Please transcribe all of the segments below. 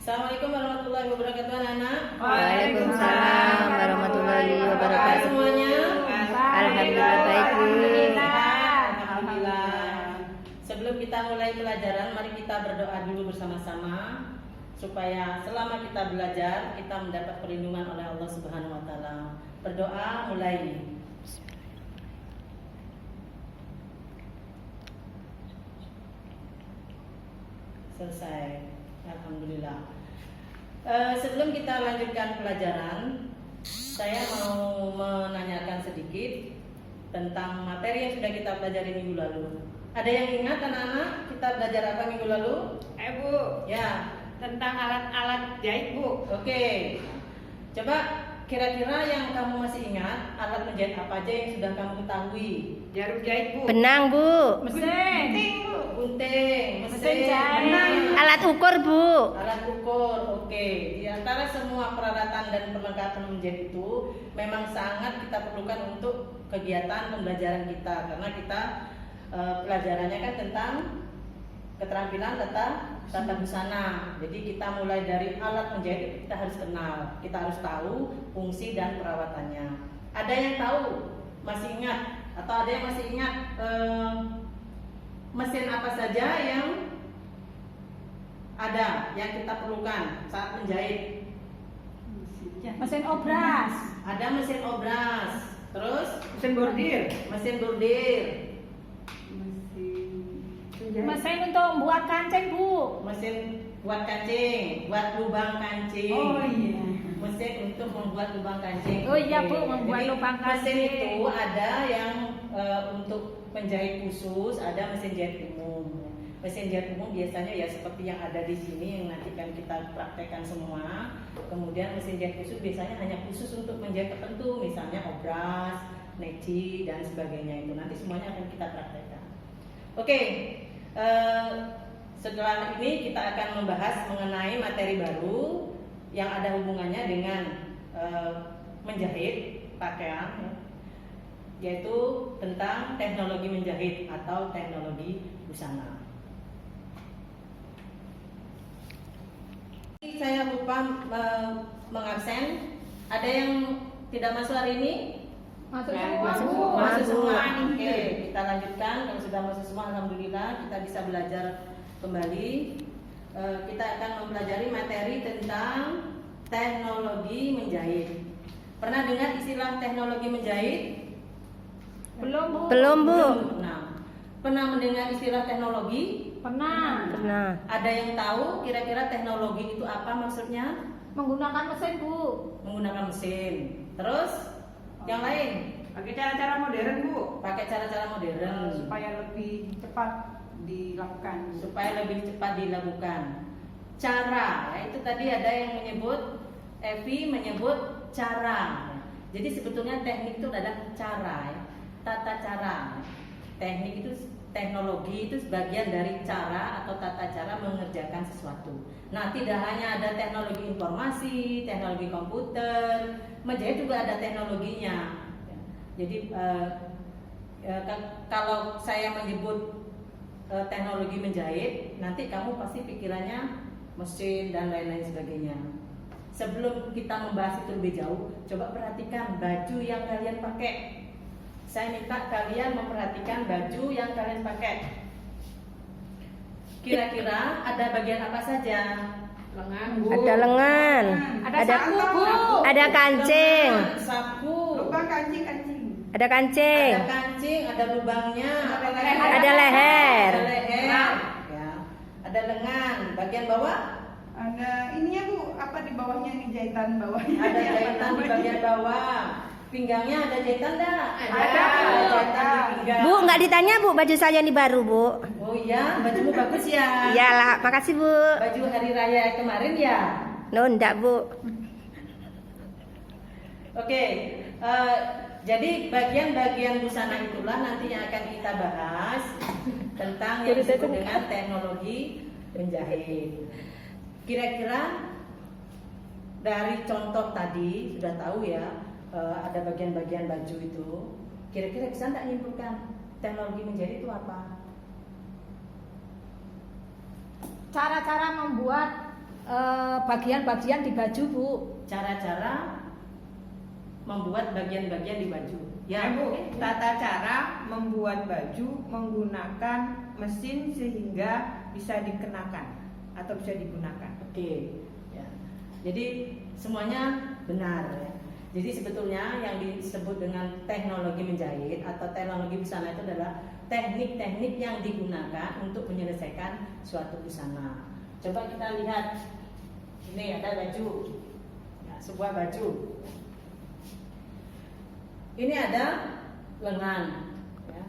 Assalamualaikum warahmatullahi wabarakatuh, anak-anak. Waalaikumsalam warahmatullahi Kabar wabarakatuh. semuanya. Alhamdulillah baik, Bu. Alhamdulillah. Sebelum kita mulai pelajaran, mari kita berdoa dulu bersama-sama supaya selama kita belajar kita mendapat perlindungan oleh Allah Subhanahu wa taala. Berdoa mulai. Selesai. Alhamdulillah. Sebelum kita lanjutkan pelajaran, saya mau menanyakan sedikit tentang materi yang sudah kita pelajari minggu lalu. Ada yang ingat anak-anak kita belajar apa minggu lalu? Bu, Ya, tentang alat-alat jahit, Bu. oke. Coba kira-kira yang kamu masih ingat alat menjahit apa aja yang sudah kamu ketahui? Jarum jahit, Bu. Benang, Bu. Mesin, Bu. Gunting, Mesin mesin, jahit. benang. Alat ukur, Bu. Alat ukur, oke. Di antara semua peralatan dan perlengkapan menjahit itu memang sangat kita perlukan untuk kegiatan pembelajaran kita karena kita pelajarannya kan tentang keterampilan tata busana. Jadi kita mulai dari alat menjahit kita harus kenal, kita harus tahu fungsi dan perawatannya. Ada yang tahu, masih ingat atau ada yang masih ingat mesin apa saja yang ada yang kita perlukan saat menjahit? Mesin obras. Ada mesin obras, terus Mesin bordir. mesin bordir, Mesin untuk membuat kancing, Bu. mesin buat kancing, buat lubang kancing. Oh iya. Mesin untuk membuat lubang kancing. Oh iya, Oke. Bu, membuat Jadi, lubang mesin kancing. itu ada yang untuk penjahit khusus, ada mesin jahit umum. Mesin jahit umum biasanya ya seperti yang ada di sini yang nanti kan kita praktekkan semua. Kemudian mesin jahit khusus biasanya hanya khusus untuk menjahit tertentu, misalnya obras, neci dan sebagainya itu nanti semuanya akan kita praktekkan. Oke. Setelah ini kita akan membahas mengenai materi baru yang ada hubungannya dengan menjahit pakaian, yaitu tentang teknologi menjahit atau teknologi busana. Saya lupa mengabsen. Ada yang tidak masuk hari ini? Masuk Masuk semua. semua. Oke, kita lanjutkan. Kalau sudah masuk semua, alhamdulillah kita bisa belajar kembali. Kita akan mempelajari materi tentang teknologi menjahit. Pernah dengar istilah teknologi menjahit? Belum, Bu. Belum, Bu. Nah, pernah mendengar istilah teknologi? Pernah. Pernah. Ada yang tahu kira-kira teknologi itu apa maksudnya? Menggunakan mesin, Bu. Menggunakan mesin. Terus yang lain? Pakai cara-cara modern, Bu, Pakai cara-cara modern supaya lebih cepat dilakukan. supaya lebih cepat dilakukan. Cara, ya itu tadi ada yang menyebut, Evi menyebut cara. Jadi sebetulnya teknik itu adalah cara, ya. Tata cara. Teknik itu, teknologi itu sebagian dari cara atau tata cara mengerjakan sesuatu. Nah, tidak hanya ada teknologi informasi, teknologi komputer, menjahit juga ada teknologinya. Jadi kalau saya menyebut teknologi menjahit, nanti kamu pasti pikirannya mesin dan lain-lain sebagainya. Sebelum kita membahas itu lebih jauh, coba perhatikan baju yang kalian pakai. Saya minta kalian memperhatikan baju yang kalian pakai. Kira-kira ada bagian apa saja? Lengan, Bu. Ada lengan. Ada sapu, Bu. Ada kancing. Lengan, sapu, Lubang kancing-kancing. Ada kancing. ada kancing, ada lubangnya, Ada leher. Ada leher. ada leher, ya. Ada lengan, bagian bawah Ada ininya, Bu, apa di bawahnya ini jahitan bawahnya? ada Ini apa jahitan di namanya? bagian bawah. Pinggangnya ada jahitan enggak? Ada. jahitan di pinggang. Bu, nggak ditanya, Bu, baju saya ini baru, Bu. Oh iya, bajumu bagus ya. Iyalah, makasih, Bu. Baju hari raya kemarin ya. No, enggak, Bu. Oke, jadi bagian-bagian busana itulah nanti yang akan kita bahas tentang yang disebut dengan teknologi menjahit. Kira-kira dari contoh tadi sudah tahu ya, ada bagian-bagian baju itu. Kira-kira bisa nggak nyimpulkan teknologi menjahit itu apa? Cara-cara membuat bagian-bagian di baju, Bu. Cara-cara membuat bagian-bagian di baju. Ya Bu, oke. tata cara membuat baju menggunakan mesin sehingga bisa dikenakan atau bisa digunakan. Oke, ya. Jadi semuanya benar ya. Jadi sebetulnya yang disebut dengan teknologi menjahit atau teknologi busana itu adalah teknik-teknik yang digunakan untuk menyelesaikan suatu busana. Coba kita lihat, ini ada baju, ya, sebuah baju. Ini ada lengan, ya.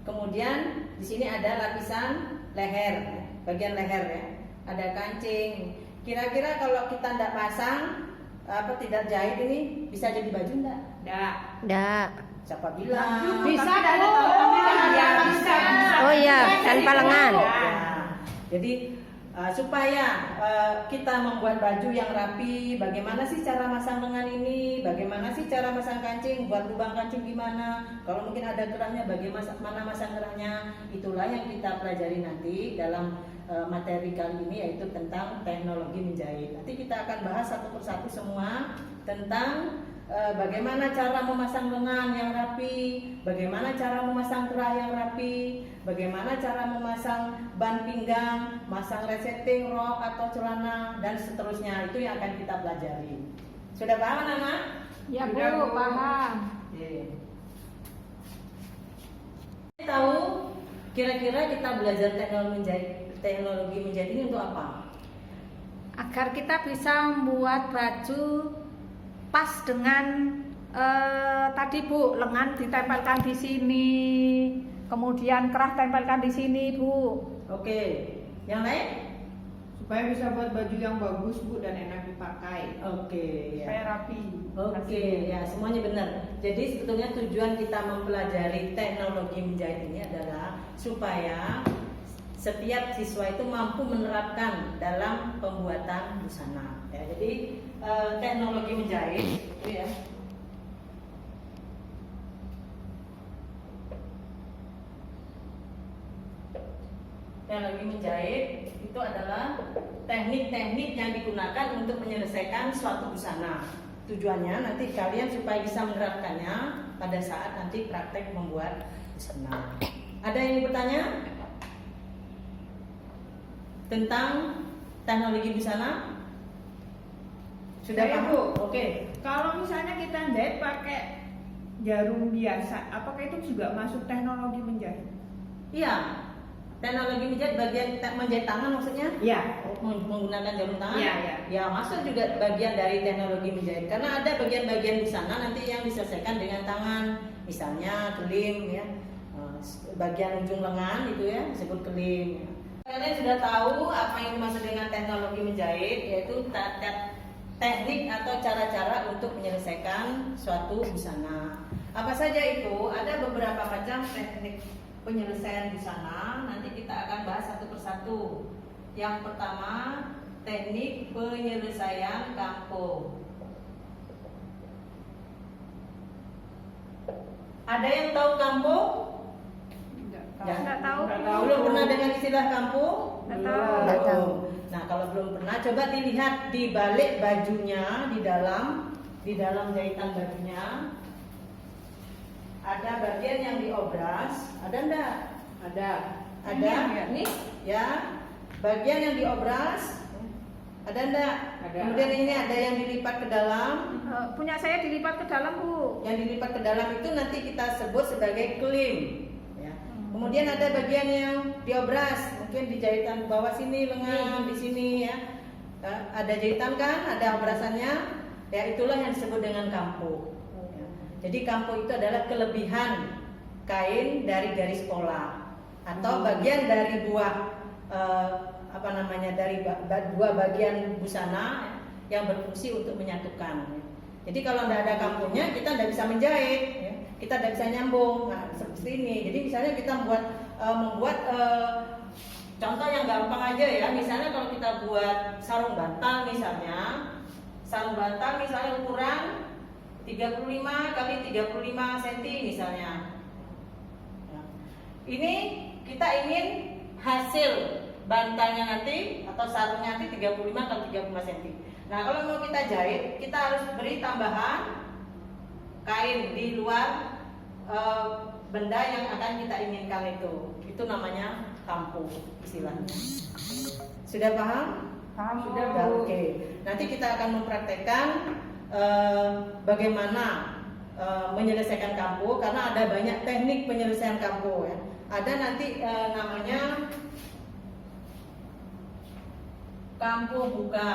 Kemudian di sini ada lapisan leher, ya, bagian leher ya. Ada kancing. Kira-kira kalau kita tidak pasang tidak jahit ini bisa jadi baju enggak? Ndak. Siapa bilang? Bisa, ada Bu. ya, bisa. Oh iya, tanpa lengan. Ya. Jadi supaya kita membuat baju yang rapi, bagaimana sih cara masang lengan ini? Bagaimana sih cara masang kancing? Buat lubang kancing gimana? Kalau mungkin ada kerahnya, bagaimana masang kerahnya? Itulah yang kita pelajari nanti dalam materi kali ini, yaitu tentang teknologi menjahit. Nanti kita akan bahas satu persatu semua tentang bagaimana cara memasang lengan yang rapi, bagaimana cara memasang kerah yang rapi, bagaimana cara memasang ban pinggang, masang resleting rok atau celana, dan seterusnya. Itu yang akan kita pelajari. Sudah paham, Nana? Ya, Bu, Sudah, Bu. paham. Oke. Tahu kira-kira kita belajar teknologi menjahit ini untuk apa? Agar kita bisa membuat baju pas dengan tadi, Bu, lengan ditempelkan di sini, kemudian kerah tempelkan di sini, Bu. Oke. Yang lain? Supaya bisa buat baju yang bagus Bu dan enak dipakai. Oke, ya. Supaya rapi. Oke, ya, semuanya benar. Jadi sebetulnya tujuan kita mempelajari teknologi menjahit ini adalah supaya setiap siswa itu mampu menerapkan dalam pembuatan busana. Ya, jadi teknologi menjahit itu ya. Teknologi menjahit itu adalah teknik-teknik yang digunakan untuk menyelesaikan suatu busana. Tujuannya nanti kalian supaya bisa menerapkannya pada saat nanti praktek membuat busana. Ada yang bertanya tentang teknologi busana? Sudah Saya, paham? Bu. Oke. Kalau misalnya kita jahit pakai jarum biasa, apakah itu juga masuk teknologi menjahit? Iya. Teknologi menjahit bagian menjahit tangan maksudnya? Iya. Menggunakan jarum tangan? Iya, iya. Ya, masuk juga bagian dari teknologi menjahit. Karena ada bagian-bagian busana nanti yang diselesaikan dengan tangan. Misalnya kelim ya. Bagian ujung lengan itu ya disebut kelim. Kalian sudah tahu apa yang dimaksud dengan teknologi menjahit, yaitu teknik atau cara-cara untuk menyelesaikan suatu busana. Apa saja itu? Ada beberapa macam teknik penyelesaian busana. Nanti kita akan bahas satu persatu. Yang pertama, teknik penyelesaian kampo. Ada yang tahu kampo? Ya. Nggak tahu. Belum pernah dengar istilah kampo? Nggak tahu. Nggak tahu. Nah, kalau belum pernah, coba dilihat di balik bajunya, di dalam jahitan bajunya ada bagian yang diobras, ada enggak? Ada. Ada. Ini, Ya. Bagian yang diobras, ada enggak? Ada. Kemudian ini ada yang dilipat ke dalam. Punya saya dilipat ke dalam, Bu. Yang dilipat ke dalam itu nanti kita sebut sebagai klim. Ya. Kemudian ada bagian yang diobras, mungkin di jahitan bawah sini lengan, di sini ya. Ada jahitan kan, ada obrasannya. Ya, itulah yang disebut dengan kampo. Ya. Jadi kampo itu adalah kelebihan kain dari garis pola atau bagian dari buah dari dua bagian busana yang berfungsi untuk menyatukan. Jadi kalau tidak ada kamponya kita tidak bisa menjahit, ya. Kita tidak bisa nyambung. Nah, seperti ini. Jadi misalnya kita membuat contoh yang gampang aja ya. Misalnya kalau kita buat sarung bantal misalnya ukuran 35 kali 35 cm misalnya. Ini kita ingin hasil bantalnya nanti atau sarungnya nanti 35 kali 35 cm. Nah, kalau mau kita jahit, kita harus beri tambahan kain di luar benda yang akan kita inginkan itu. Itu namanya kampo istilahnya. Sudah paham? Paham, Sudah, oke. Nanti kita akan mempraktekkan bagaimana menyelesaikan kampo, karena ada banyak teknik penyelesaian kampo ya. Ada nanti namanya kampo buka.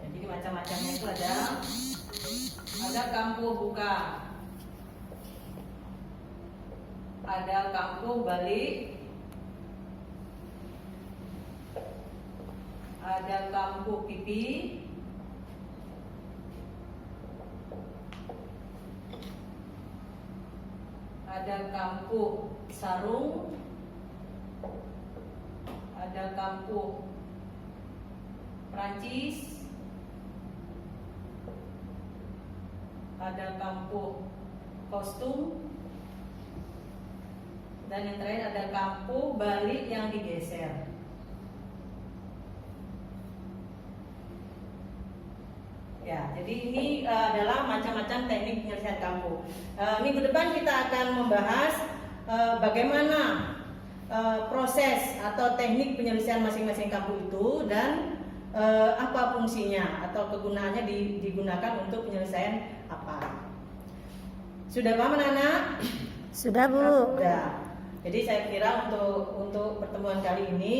Jadi macam-macamnya itu ada kampo buka, ada kampo balik, ada kampo pipi, ada kampo sarung, ada kampo Prancis, ada kampo kostum, dan yang terakhir ada kampo balik yang digeser. Ya, jadi ini adalah macam-macam teknik penyelesaian kampo. Minggu depan kita akan membahas bagaimana proses atau teknik penyelesaian masing-masing kampo itu dan apa fungsinya atau kegunaannya digunakan untuk penyelesaian apa. Sudah paham anak-anak? Sudah, Bu. Sudah. Jadi saya kira untuk pertemuan kali ini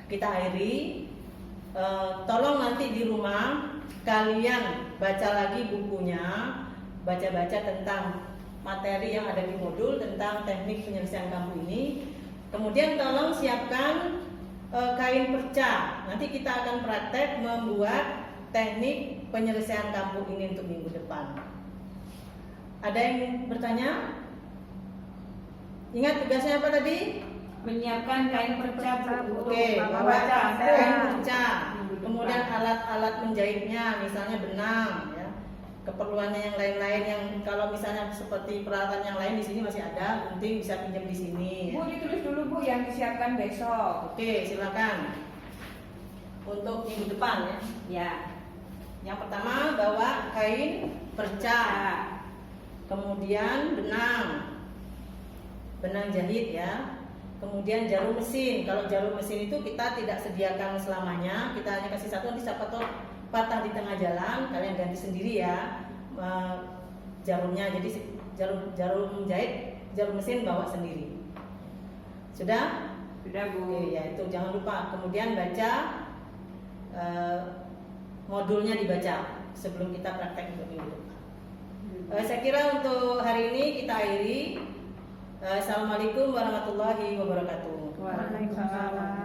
kita akhiri. Tolong nanti di rumah kalian baca lagi bukunya, baca-baca tentang materi yang ada di modul tentang teknik penyelesaian kampo ini. Kemudian tolong siapkan kain perca. Nanti kita akan praktek membuat teknik penyelesaian kampo ini untuk minggu depan. Ada yang bertanya? Ingat tugasnya apa tadi? Menyiapkan kain perca untuk Oke, bawa membaca kain perca, kemudian alat-alat menjahitnya, misalnya benang, ya. Keperluannya yang lain-lain yang kalau misalnya seperti peralatan yang lain di sini masih ada, gunting bisa pinjam di sini. Ya. Bu, ditulis dulu Bu yang disiapkan besok. Oke, silakan. Untuk minggu depan ya. Ya. Yang pertama bawa kain perca, kemudian benang jahit ya. Kemudian jarum mesin. Kalau jarum mesin itu kita tidak sediakan selamanya, kita hanya kasih satu, nanti siapa tahu patah di tengah jalan, kalian ganti sendiri ya jarumnya. Jadi jarum jahit, jarum mesin bawa sendiri. Sudah? Sudah Bu. Oke, ya itu jangan lupa. Kemudian baca modulnya, dibaca sebelum kita praktek untuk minggu depan. Saya kira untuk hari ini kita akhiri. Assalamualaikum warahmatullahi wabarakatuh. Waalaikumsalam.